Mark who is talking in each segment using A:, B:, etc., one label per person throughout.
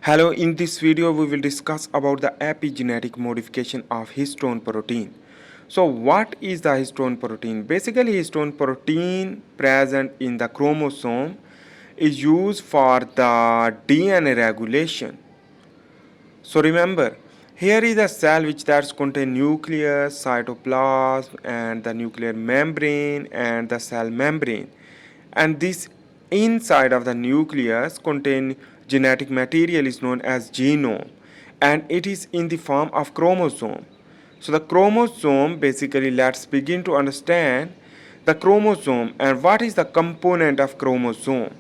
A: Hello, in this video we will discuss about the epigenetic modification of histone protein. So what is the histone protein? Basically, histone protein present in the chromosome is used for the DNA regulation. So remember, here is a cell which that contain nucleus, cytoplasm and the nuclear membrane and the cell membrane. And this inside of the nucleus contain genetic material is known as genome, and it is in the form of chromosome. So the chromosome, basically, let's begin to understand the chromosome and what is the component of chromosome.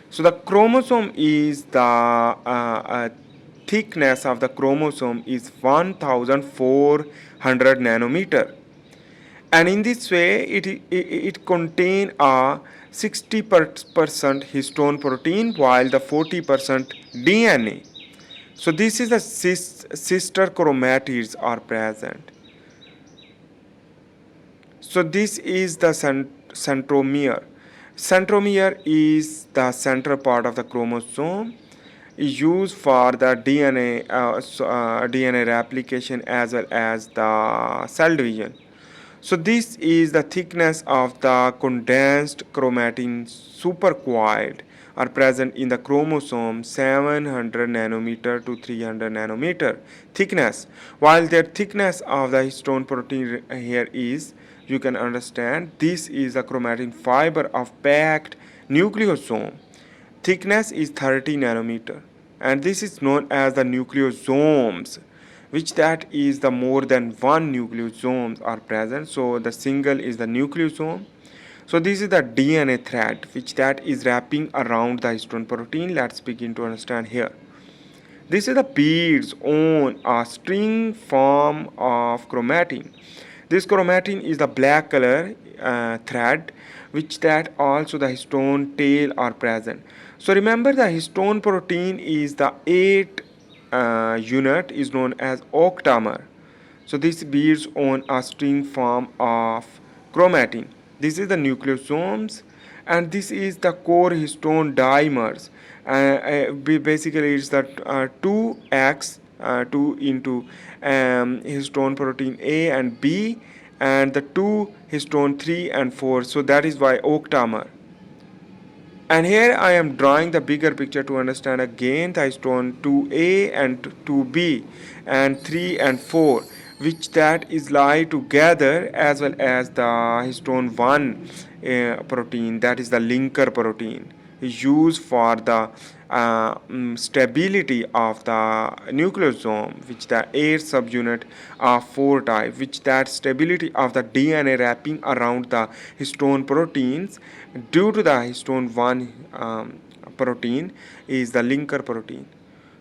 A: So the chromosome is the thickness of the chromosome is 1400 nanometer, and in this way it contain a 60% histone protein while the 40% DNA. So this is the sister chromatids are present. So this is the centromere. Centromere is the central part of the chromosome, is used for the DNA replication as well as the cell division. So this is the thickness of the condensed chromatin supercoiled are present in the chromosome 700 nanometer to 300 nanometer thickness, while their thickness of the histone protein here is, you can understand, this is a chromatin fiber of packed nucleosome. Thickness is 30 nanometer, and this is known as the nucleosomes, which that is the more than one nucleosomes are present. So the single is the nucleosome. So this is the DNA thread which that is wrapping around the histone protein. Let's begin to understand here. This is the beads on a string form of chromatin. This chromatin is the black color thread, which that also the histone tail are present. So remember, the histone protein is the 8 unit is known as octamer. So this beads on a string form of chromatin. This is the nucleosomes, and this is the core histone dimers. Basically, it's the 2x 2 into histone protein A and B, and the 2 histone 3 and 4. So that is why octamer. And here I am drawing the bigger picture to understand again the histone 2A and 2B and 3 and 4, which that is lie together, as well as the histone 1 protein, that is the linker protein, is used for the stability of the nucleosome, which the 8 subunit of 4 type, which that stability of the DNA wrapping around the histone proteins due to the histone 1 protein is the linker protein.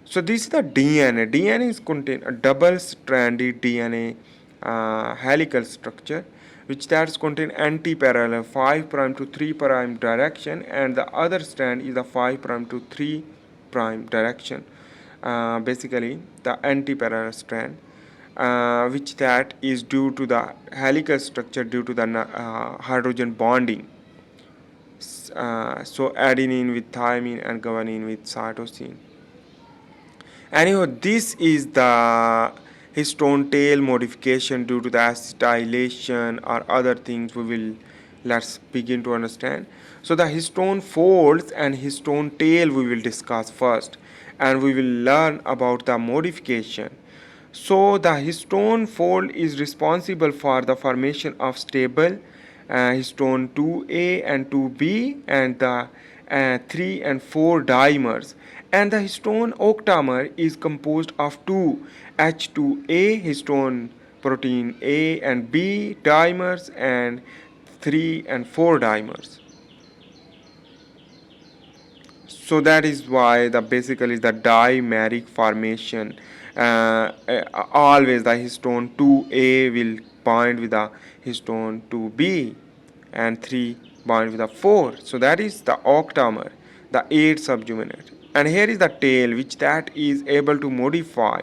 A: So this is the DNA. DNA is contain a double-stranded DNA helical structure, which that's contain anti-parallel 5 prime to 3 prime direction, and the other strand is the 5 prime to 3 prime direction. Basically, the anti-parallel strand, which that is due to the helical structure due to the hydrogen bonding. So adenine with thymine and guanine with cytosine. Anyhow, this is the histone tail modification due to the acetylation or other things we will, let's begin to understand. So the histone folds and histone tail we will discuss first, and we will learn about the modification. So the histone fold is responsible for the formation of stable histone 2A and 2B and the 3 and 4 dimers, and the histone octamer is composed of two H2A histone protein A and B dimers and 3 and 4 dimers. So that is why the basically the dimeric formation, always the histone 2A will bind with the histone 2B and 3 bind with the 4. So that is the octamer, the 8 subunit. And here is the tail, which that is able to modify,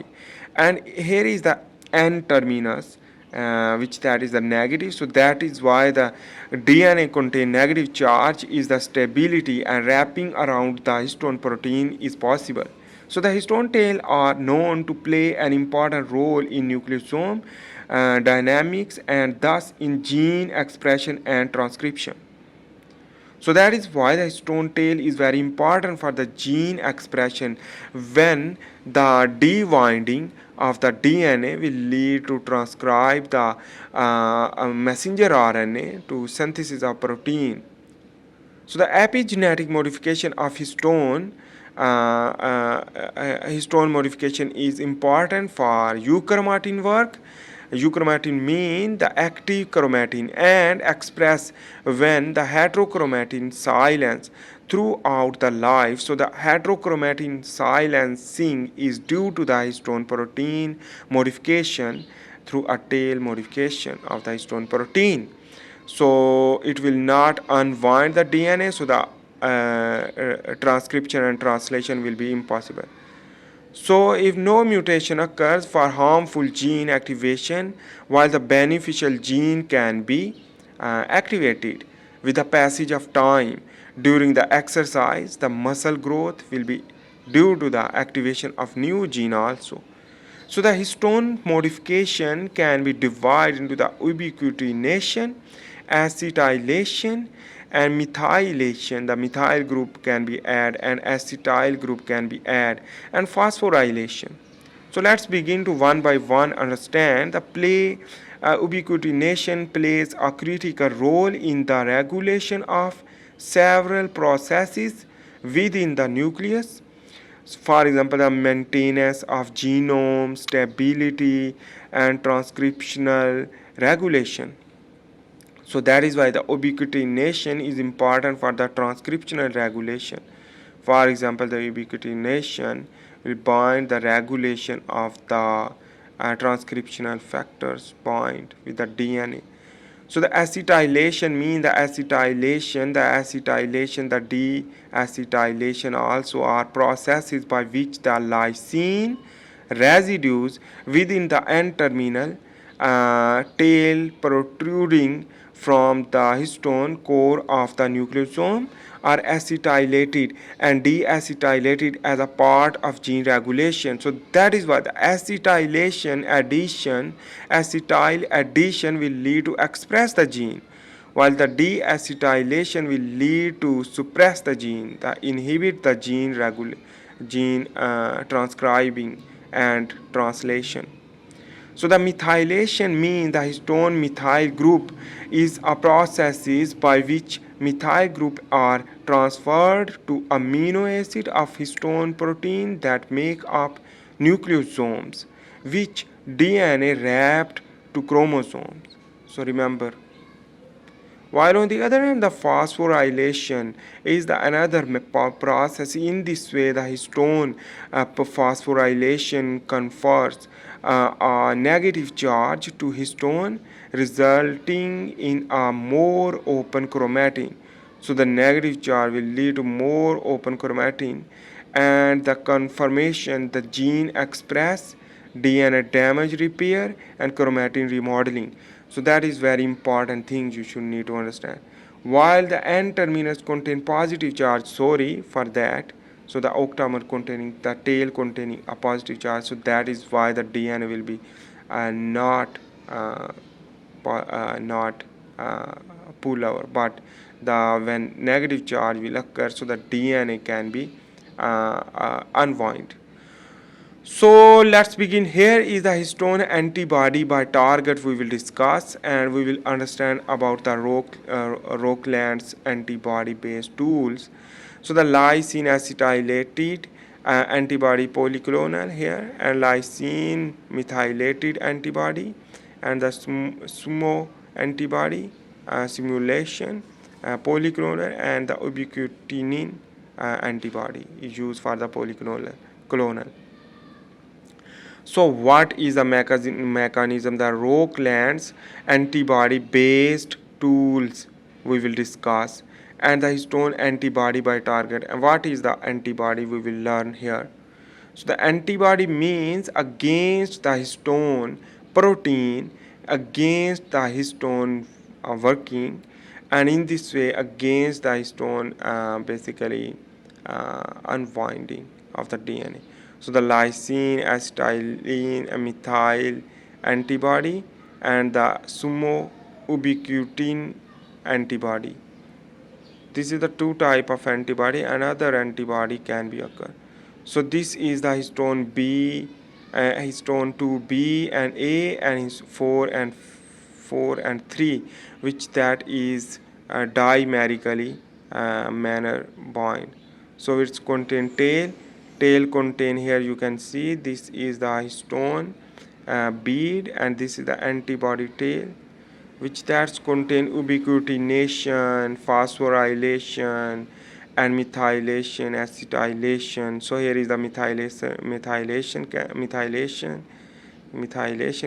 A: and here is the N terminus, which that is the negative. So that is why the DNA contain negative charge is the stability, and wrapping around the histone protein is possible. So the histone tail are known to play an important role in nucleosome dynamics and thus in gene expression and transcription. So that is why the histone tail is very important for the gene expression when the dewinding of the DNA will lead to transcribe the messenger RNA to synthesis of protein. So the epigenetic modification of histone modification is important for euchromatin work. Euchromatin mean the active chromatin and express when the heterochromatin silence throughout the life. So the heterochromatin silencing is due to the histone protein modification through a tail modification of the histone protein. So it will not unwind the DNA, so the transcription and translation will be impossible. So if no mutation occurs for harmful gene activation, while the beneficial gene can be activated with the passage of time during the exercise, the muscle growth will be due to the activation of new gene also. So the histone modification can be divided into the ubiquitylation, acetylation, and methylation. The methyl group can be added and acetyl group can be added, and phosphorylation. So let's begin to one by one understand the ubiquitylation plays a critical role in the regulation of several processes within the nucleus. For example, the maintenance of genome stability and transcriptional regulation. So that is why the ubiquitylation is important for the transcriptional regulation. For example, the ubiquitylation will bind the regulation of the transcriptional factors bind with the DNA. So the acetylation means the deacetylation also are processes by which the lysine residues within the N-terminal tail protruding from the histone core of the nucleosome are acetylated and deacetylated as a part of gene regulation. So that is why the acetyl addition will lead to express the gene, while the deacetylation will lead to suppress the gene, that inhibit the gene transcribing and translation. So the methylation means the histone methyl group is a process by which methyl group are transferred to amino acid of histone protein that make up nucleosomes, which DNA wrapped to chromosomes. So remember, while on the other hand, the phosphorylation is the another process. In this way, the histone phosphorylation confers a negative charge to histone, resulting in a more open chromatin. So the negative charge will lead to more open chromatin, and the conformation the gene express, DNA damage repair, and chromatin remodeling. So that is very important things you should need to understand. While the N terminus contain positive charge, sorry for that. So the octamer containing the tail containing a positive charge. So that is why the DNA will be not not pullover, but the when negative charge will occur, so the DNA can be unwound. So let's begin. Here is the histone antibody by target we will discuss, and we will understand about the Rockland's antibody-based tools. So the lysine acetylated antibody polyclonal here, and lysine methylated antibody, and the sumo antibody simulation polyclonal, and the ubiquitinine antibody is used for the polyclonal. So what is the mechanism? The Rockland's antibody-based tools we will discuss, and the histone antibody by target. And what is the antibody we will learn here? So the antibody means against the histone protein, against the histone working, and in this way against the histone basically unwinding of the DNA. So the lysine, acetylene, methyl antibody, and the sumo ubiquitin antibody. This is the two type of antibody. Another antibody can be occur. So this is the histone B, histone 2B and A, and his 4 and 3, which that is dimerically manner bind. So it's contain tail contain, here you can see this is the histone bead, and this is the antibody tail, which that's contain ubiquitination, phosphorylation, and methylation, acetylation. So here is the methylation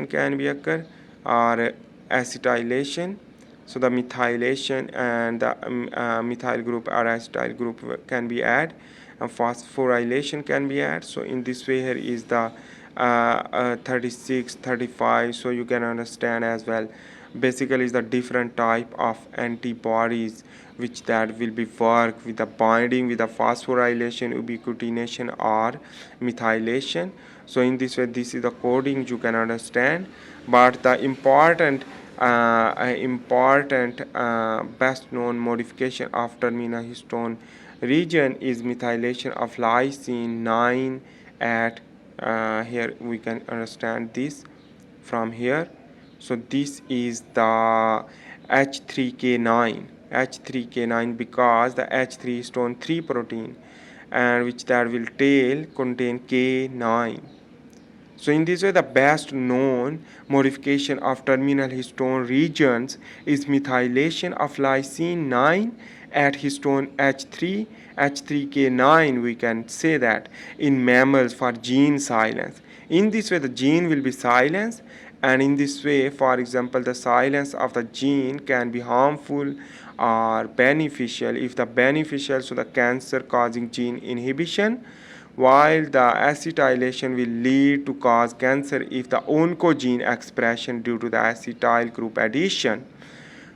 A: can be occur, or acetylation. So the methylation and the methyl group or acetyl group can be added, and phosphorylation can be added. So in this way, here is the 36, 35. So you can understand as well. Basically, is the different type of antibodies which that will be work with the binding with the phosphorylation, ubiquitination, or methylation. So in this way, this is the coding you can understand. But the important best known modification of terminal histone region is methylation of lysine 9 at here we can understand this from here. So this is the H3K9 because the H3 histone 3 protein, and which that will tail contain K9. So in this way, the best known modification of terminal histone regions is methylation of lysine 9 at histone H3, H3K9, we can say that, in mammals for gene silence. In this way, the gene will be silenced, and in this way, for example, the silence of the gene can be harmful or beneficial. If the beneficial, so the cancer causing gene inhibition, while the acetylation will lead to cause cancer if the oncogene expression due to the acetyl group addition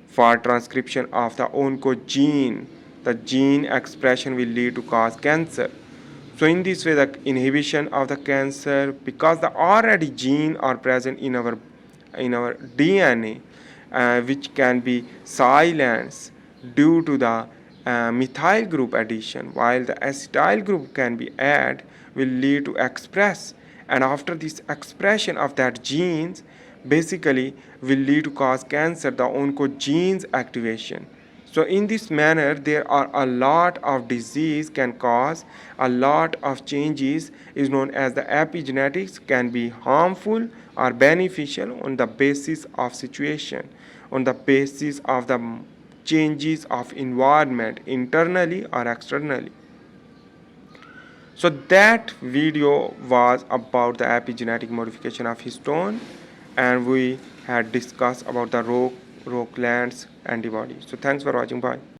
A: for transcription of the oncogene, the gene expression will lead to cause cancer. So in this way, the inhibition of the cancer, because the already gene are present in our DNA, which can be silenced due to the methyl group addition, while the acetyl group can be added, will lead to express, and after this expression of that genes basically will lead to cause cancer, the oncogenes activation. So in this manner, there are a lot of disease can cause, a lot of changes is known as the epigenetics, can be harmful or beneficial on the basis of situation, on the basis of the changes of environment internally or externally. So that video was about the epigenetic modification of histone, and we had discussed about the Rokland's antibody. So thanks for watching. Bye.